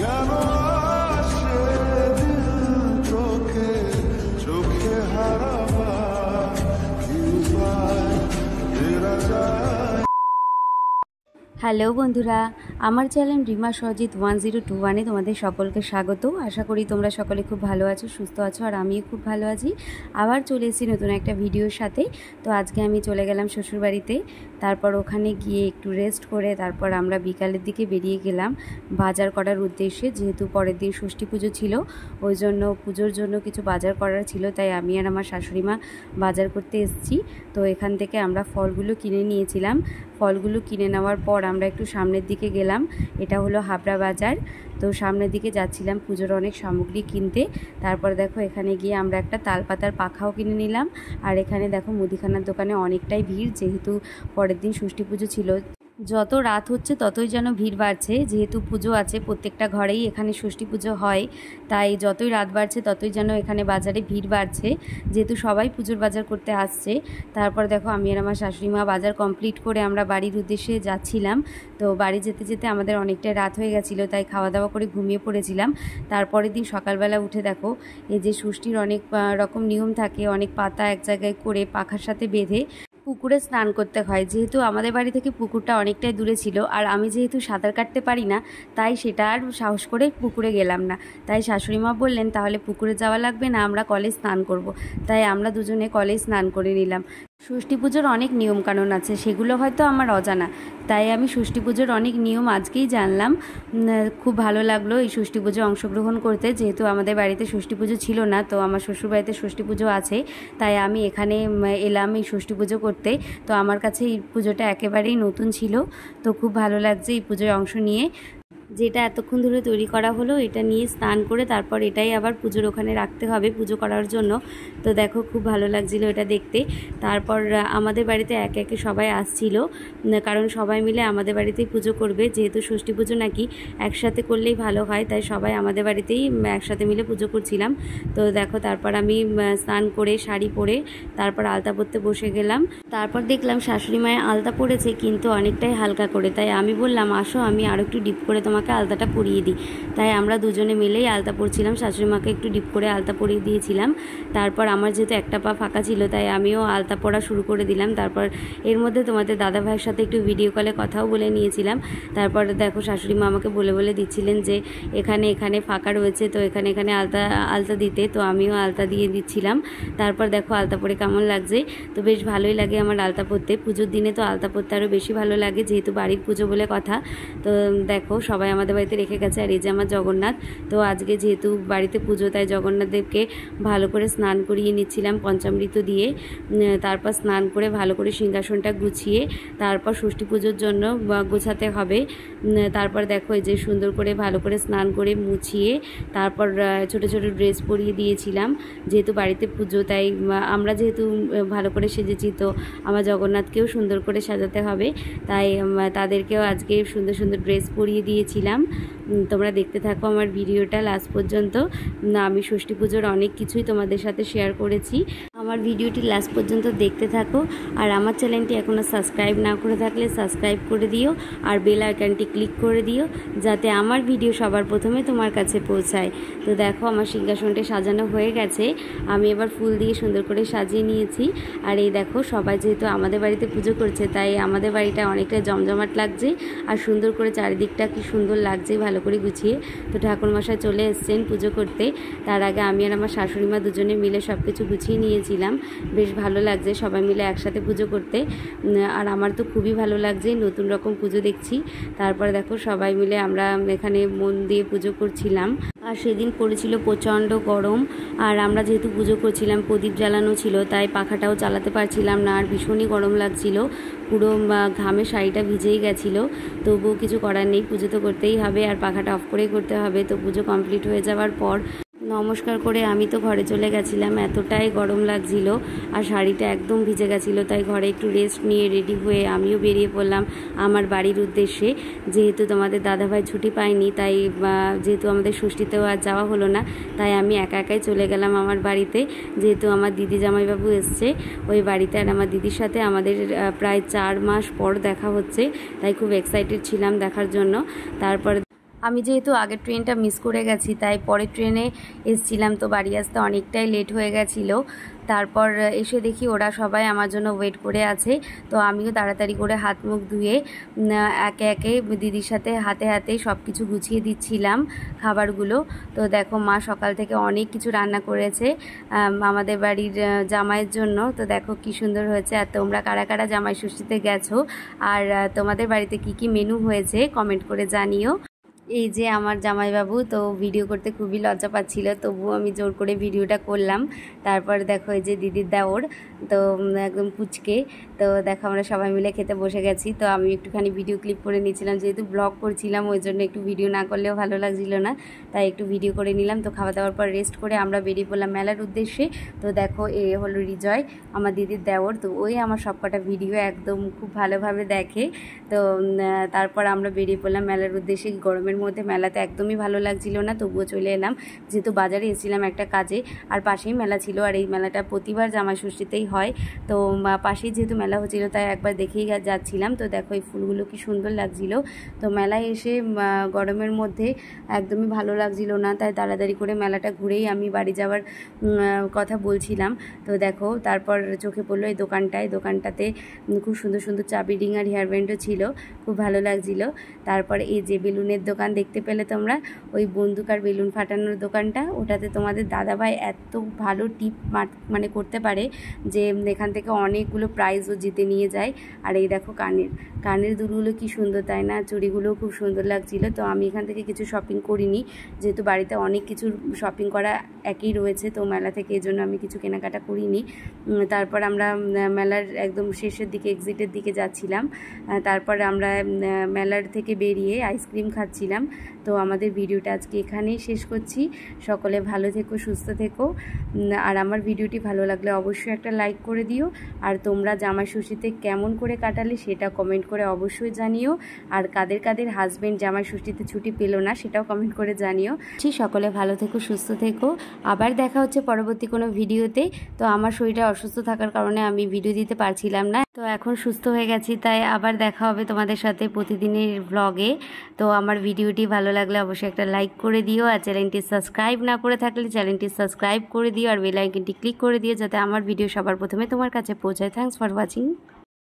কেন আসে দিল চোখে চোখে হারাবার কি উপায় ফেরা যায়। হ্যালো বন্ধুরা, আমার চ্যানেল রিমা সজিত 1021-এ তোমাদের সকলকে স্বাগত। আশা করি তোমরা সকলে খুব ভালো আছো, সুস্থ আছো, আর আমিও খুব ভালো আছি। আবার চলে এসেছি নতুন একটা ভিডিওর সাথে। তো আজকে আমি চলে গেলাম শ্বশুরবাড়িতে, তারপর ওখানে গিয়ে একটু রেস্ট করে তারপর আমরা বিকালের দিকে বেরিয়ে গেলাম বাজার করার উদ্দেশ্যে। যেহেতু পরের দিন ষষ্ঠী পুজো ছিল, ওই জন্য পুজোর জন্য কিছু বাজার করার ছিল, তাই আমি আর আমার শাশুড়ি মা বাজার করতে এসেছি। তো এখান থেকে আমরা ফলগুলো কিনে নিয়েছিলাম। ফলগুলো কিনে নেওয়ার পর আমরা একটু সামনের দিকে গেলাম, এটা হলো হাবড়া বাজার। তো সামনের দিকে যাচ্ছিলাম পুজোর অনেক সামগ্রী কিনতে। তারপর দেখো এখানে গিয়ে আমরা একটা তালপাতার পাখাও কিনে নিলাম। আর এখানে দেখো মুদিখানার দোকানে অনেকটাই ভিড়, যেহেতু পরের দিন ষষ্ঠী পুজো ছিল। যত রাত হচ্ছে ততই যেন ভিড় বাড়ছে, যেহেতু পুজো আছে প্রত্যেকটা ঘরেই, এখানে ষষ্ঠী পুজো হয়, তাই যতই রাত বাড়ছে ততই যেন এখানে বাজারে ভিড় বাড়ছে, যেহেতু সবাই পুজোর বাজার করতে আসছে। তারপর দেখো আমি আর আমার শাশুড়ি মা বাজার কমপ্লিট করে আমরা বাড়ির উদ্দেশ্যে যাচ্ছিলাম। তো বাড়ি যেতে যেতে আমাদের অনেকটাই রাত হয়ে গেছিলো, তাই খাওয়া দাওয়া করে ঘুমিয়ে পড়েছিলাম। তারপরের দিন সকালবেলা উঠে দেখো এই যে ষষ্ঠীর অনেক রকম নিয়ম থাকে, অনেক পাতা এক জায়গায় করে পাখার সাথে বেঁধে পুকুরে স্নান করতে হয়। যেহেতু আমাদের বাড়ি থেকে পুকুরটা অনেকটাই দূরে ছিল, আর আমি যেহেতু সাঁতার কাটতে পারি না, তাই সেটা আর সাহস করে পুকুরে গেলাম না। তাই শাশুড়ি মা বললেন তাহলে পুকুরে যাওয়া লাগবে না, আমরা কলে স্নান করব। তাই আমরা দুজনে কলে স্নান করে নিলাম। ষষ্ঠী পুজোর অনেক নিয়মকানুন আছে, সেগুলো হয়তো আমার অজানা, তাই আমি ষষ্ঠী পুজোর অনেক নিয়ম আজকেই জানলাম। খুব ভালো লাগলো এই ষষ্ঠী পুজো অংশগ্রহণ করতে। যেহেতু আমাদের বাড়িতে ষষ্ঠী পুজো ছিল না, তো আমার শ্বশুর বাড়িতে ষষ্ঠী পুজো আছে, তাই আমি এখানে এলাম এই ষষ্ঠী পুজো করতে। তো আমার কাছে এই পুজোটা একেবারেই নতুন ছিল, তো খুব ভালো লাগছে এই পুজোয় অংশ নিয়ে। যেটা এতক্ষণ ধরে তৈরি করা হলো, এটা নিয়ে স্নান করে তারপর এটাই আবার পুজোর ওখানে রাখতে হবে পুজো করার জন্য। তো দেখো খুব ভালো লাগছিলো এটা দেখতে। তারপর আমাদের বাড়িতে একে একে সবাই আসছিল, কারণ সবাই মিলে আমাদের বাড়িতেই পুজো করবে। যেহেতু ষষ্ঠী পুজো নাকি একসাথে করলেই ভালো হয়, তাই সবাই আমাদের বাড়িতেই একসাথে মিলে পুজো করছিলাম। তো দেখো তারপর আমি স্নান করে শাড়ি পরে তারপর আলতা পরতে বসে গেলাম। তারপর দেখলাম শাশুড়ি মায়ের আলতা পড়েছে, কিন্তু অনেকটাই হালকা করে, তাই আমি বললাম আসো আমি আরও একটু ডিপ করে তোমাকে আলতাটা পরিয়ে দিই। তাই আমরা দুজনে মিলেই আলতা পরছিলাম, শাশুড়ি মাকে একটু ডিপ করে আলতা পরিয়ে দিয়েছিলাম। তারপর আমার যেহেতু একটা পা ফাঁকা ছিল, তাই আমিও আলতা পরা শুরু করে দিলাম। তারপর এর মধ্যে তোমাদের দাদা ভাইয়ের সাথে একটু ভিডিও কলে কথাও বলে নিয়েছিলাম। তারপর দেখো শাশুড়ি মা আমাকে বলে বলে দিচ্ছিলেন যে এখানে এখানে ফাঁকা রয়েছে, তো এখানে এখানে আলতা দিতে, তো আমিও আলতা দিয়ে দিচ্ছিলাম। তারপর দেখো আলতা পরে কেমন লাগছে। তো বেশ ভালোই লাগে আমার আলতা পরতে, পুজোর দিনে তো আলতা পরতে আরও বেশি ভালো লাগে, যেহেতু বাড়ির পুজো বলে কথা। তো দেখো সবাই আমাদের বাড়িতে রেখে গেছে। আর এই যে আমার জগন্নাথ, তো আজকে যেহেতু বাড়িতে পুজো, তাই জগন্নাথ দেবকে ভালো করে স্নান করিয়ে নিচ্ছিলাম পঞ্চামৃত দিয়ে। তারপর স্নান করে ভালো করে সিংহাসনটা গুছিয়ে তারপর ষষ্ঠী পুজোর জন্য গোছাতে হবে। তারপর দেখো এই যে সুন্দর করে ভালো করে স্নান করে মুছিয়ে তারপর ছোট ছোট ড্রেস পরিয়ে দিয়েছিলাম। যেহেতু বাড়িতে পুজো, তাই আমরা যেহেতু ভালো করে সেজেছি, তো আমার জগন্নাথকেও সুন্দর করে সাজাতে হবে, তাই তাদেরকেও আজকে সুন্দর সুন্দর ড্রেস পরিয়ে দিয়েছিলাম। তোমরা দেখতে থাকো আমার ভিডিওটা লাস্ট পর্যন্ত। আমি ষষ্ঠী পুজোর অনেক কিছুই তোমাদের সাথে শেয়ার করেছি, আমার ভিডিওটি লাস্ট পর্যন্ত দেখতে থাকো। আর আমার চ্যানেলটি এখনও সাবস্ক্রাইব না করে থাকলে সাবস্ক্রাইব করে দিও, আর বেল আইকনটি ক্লিক করে দিও, যাতে আমার ভিডিও সবার প্রথমে তোমার কাছে পৌঁছায়। তো দেখো আমার সিংহাসনটা সাজানো হয়ে গেছে, আমি এবার ফুল দিয়ে সুন্দর করে সাজিয়ে নিয়েছি। আর এই দেখো সবাই যেহেতু আমাদের বাড়িতে পুজো করছে, তাই আমাদের বাড়িটা অনেকটা জমজমাট লাগছে, আর সুন্দর করে চারিদিকটা কি সুন্দর লাগছে ভালো করে গুছিয়ে। তো ঠাকুরমশাই চলে এসছেন পুজো করতে, তার আগে আমি আর আমার শাশুড়ি মা দুজনে মিলে সব কিছু গুছিয়ে নিয়েছিলাম। বেশ ভালো লাগছে সবাই মিলে একসাথে পুজো করতে, আর আমার তো খুবই ভালো লাগছে, নতুন রকম পুজো দেখছি। তারপরে দেখো সবাই মিলে আমরা এখানে মন দিয়ে পুজো করছিলাম। আর সেদিন পড়েছিল প্রচণ্ড গরম, আর আমরা যেহেতু পুজো করছিলাম প্রদীপ জ্বালানো ছিল, তাই পাখাটাও চালাতে পারছিলাম না, আর ভীষণই গরম লাগছিল, পুরো ঘামে শাড়িটা ভিজেই গেছিলো। তবুও কিছু করার নেই, পুজো তো করতেই হবে, আর পাখাটা অফ করেই করতে হবে। তো পুজো কমপ্লিট হয়ে যাওয়ার পর নমস্কার করে আমি তো ঘরে চলে গেছিলাম, এতটাই গরম লাগছিল আর শাড়িটা একদম ভিজে গেছিলো। তাই ঘরে একটু রেস্ট নিয়ে রেডি হয়ে আমিও বেরিয়ে পড়লাম আমার বাড়ির উদ্দেশ্যে। যেহেতু তোমাদের দাদাভাই ছুটি পায়নি, তাই যেহেতু আমাদের ষষ্ঠীতেও আর যাওয়া হলো না, তাই আমি একা একাই চলে গেলাম আমার বাড়িতে। যেহেতু আমার দিদি জামাইবাবু এসছে ওই বাড়িতে, আর আমার দিদির সাথে আমাদের প্রায় 4 মাস পর দেখা হচ্ছে, তাই খুব এক্সাইটেড ছিলাম দেখার জন্য। তারপর আমি যেহেতু আগের ট্রেনটা মিস করে গেছি, তাই পরের ট্রেনে এসেছিলাম, তো বাড়ি আসতে অনেকটাই লেট হয়ে গেছিলো। তারপর এসে দেখি ওরা সবাই আমার জন্য ওয়েট করে আছে। তো আমিও তাড়াতাড়ি করে হাত মুখ ধুয়ে একে একে দিদির সাথে হাতে হাতে সব কিছু গুছিয়ে দিচ্ছিলাম খাবারগুলো। তো দেখো মা সকাল থেকে অনেক কিছু রান্না করেছে আমাদের বাড়ির জামাইয়ের জন্য। তো দেখো কি সুন্দর হয়েছে। আর তোমরা কারা কারা জামাই ষষ্ঠীতে গেছো আর তোমাদের বাড়িতে কি কি মেনু হয়েছে কমেন্ট করে জানিও। এই যে আমার জামাইবাবু, তো ভিডিও করতে খুবই লজ্জা পাচ্ছিল, তবুও আমি জোর করে ভিডিওটা করলাম। তারপর দেখো এই যে দিদির দেওর, তো একদম পুচকে। তো দেখো আমরা সবাই মিলে খেতে বসে গেছি। তো আমি একটুখানি ভিডিও ক্লিপ করে নিয়েছিলাম, যেহেতু ব্লগ করছিলাম ওই জন্য একটু ভিডিও না করলেও ভালো লাগছিল না, তাই একটু ভিডিও করে নিলাম। তো খাওয়া দাওয়ার পর রেস্ট করে আমরা বেরিয়ে পড়লাম মেলার উদ্দেশ্যে। তো দেখো এ হলো রিজয়, আমার দিদির দেওর। তো ওই আমার সবকটা ভিডিও একদম খুব ভালোভাবে দেখে। তো তারপর আমরা বেরিয়ে পড়লাম মেলার উদ্দেশ্যে। গরমের মধ্যে মেলাতে একদমই ভালো লাগছিল না, তবুও চলে এলাম, যেহেতু বাজারে এসেছিলাম একটা কাজে, আর পাশেই মেলা ছিল। আর এই মেলাটা প্রতিবার জামাই ষষ্ঠীতেই হয়, তো পাশেই যেহেতু মেলা হচ্ছিল তাই একবার দেখেই যাচ্ছিলাম। তো দেখো এই ফুলগুলো কি সুন্দর লাগছিল। তো মেলায় এসে গরমের মধ্যে একদমই ভালো লাগছিল না, তাই তাড়াতাড়ি করে মেলাটা ঘুরেই আমি বাড়ি যাওয়ার কথা বলছিলাম। তো দেখো তারপর চোখে পড়লো এই দোকানটাতে খুব সুন্দর সুন্দর চাবি রিং আর হেয়ার ব্যান্ডও ছিল, খুব ভালো লাগছিল। তারপর এই যে বেলুনের দোকান দেখতে পেলে তোমরা, ওই বন্দুক আর বেলুন ফাটানোর দোকানটা, ওটাতে তোমাদের দাদাভাই এত ভালো টিপ মানে করতে পারে যে এখান থেকে অনেকগুলো প্রাইজও জিতে নিয়ে যায়। আর এই দেখো কানের দুলগুলো কি সুন্দর, তাই না? চুড়িগুলোও খুব সুন্দর লাগছিল। তো আমি এখান থেকে কিছু শপিং করিনি, যেহেতু বাড়িতে অনেক কিছু শপিং করা একই রয়েছে, তো মেলা থেকে এই জন্য আমি কিছু কেনাকাটা করিনি। তারপর আমরা মেলার একদম শেষের দিকে এক্সিটের দিকে যাচ্ছিলাম। তারপর আমরা মেলার থেকে বেরিয়ে আইসক্রিম খাচ্ছিলাম। তো আমাদের ভিডিওটা আজকে এখানেই শেষ করছি। সকলে ভালো থেকো, সুস্থ থেকো। আর আমার ভিডিওটি ভালো লাগলে অবশ্যই একটা লাইক করে দিও। আর তোমরা জামাই ষষ্ঠীতে কেমন করে কাটালে সেটা কমেন্ট করে অবশ্যই জানিও। আর কাদের কাদের হাজব্যান্ড জামাই ষষ্ঠীতে ছুটি পেলো না সেটাও কমেন্ট করে জানিও। সকলে ভালো থেকো, সুস্থ থেকো। আবার দেখা হচ্ছে পরবর্তী কোনো ভিডিওতে। তো আমার শরীরটা অসুস্থ থাকার কারণে আমি ভিডিও দিতে পারছিলাম না, তো এখন সুস্থ হয়ে গেছি, তাই আবার দেখা হবে তোমাদের সাথে প্রতিদিনের ব্লগে। তো আমার ভিডিওটি ভালো লাগলে অবশ্যই একটা লাইক করে দিও। আর চ্যানেলটি সাবস্ক্রাইব না করে থাকলে চ্যানেলটি সাবস্ক্রাইব করে দিও, আর বেল আইকনটি ক্লিক করে দিও, যাতে আমার ভিডিও সবার প্রথমে তোমার কাছে পৌঁছায়। Thanks for watching.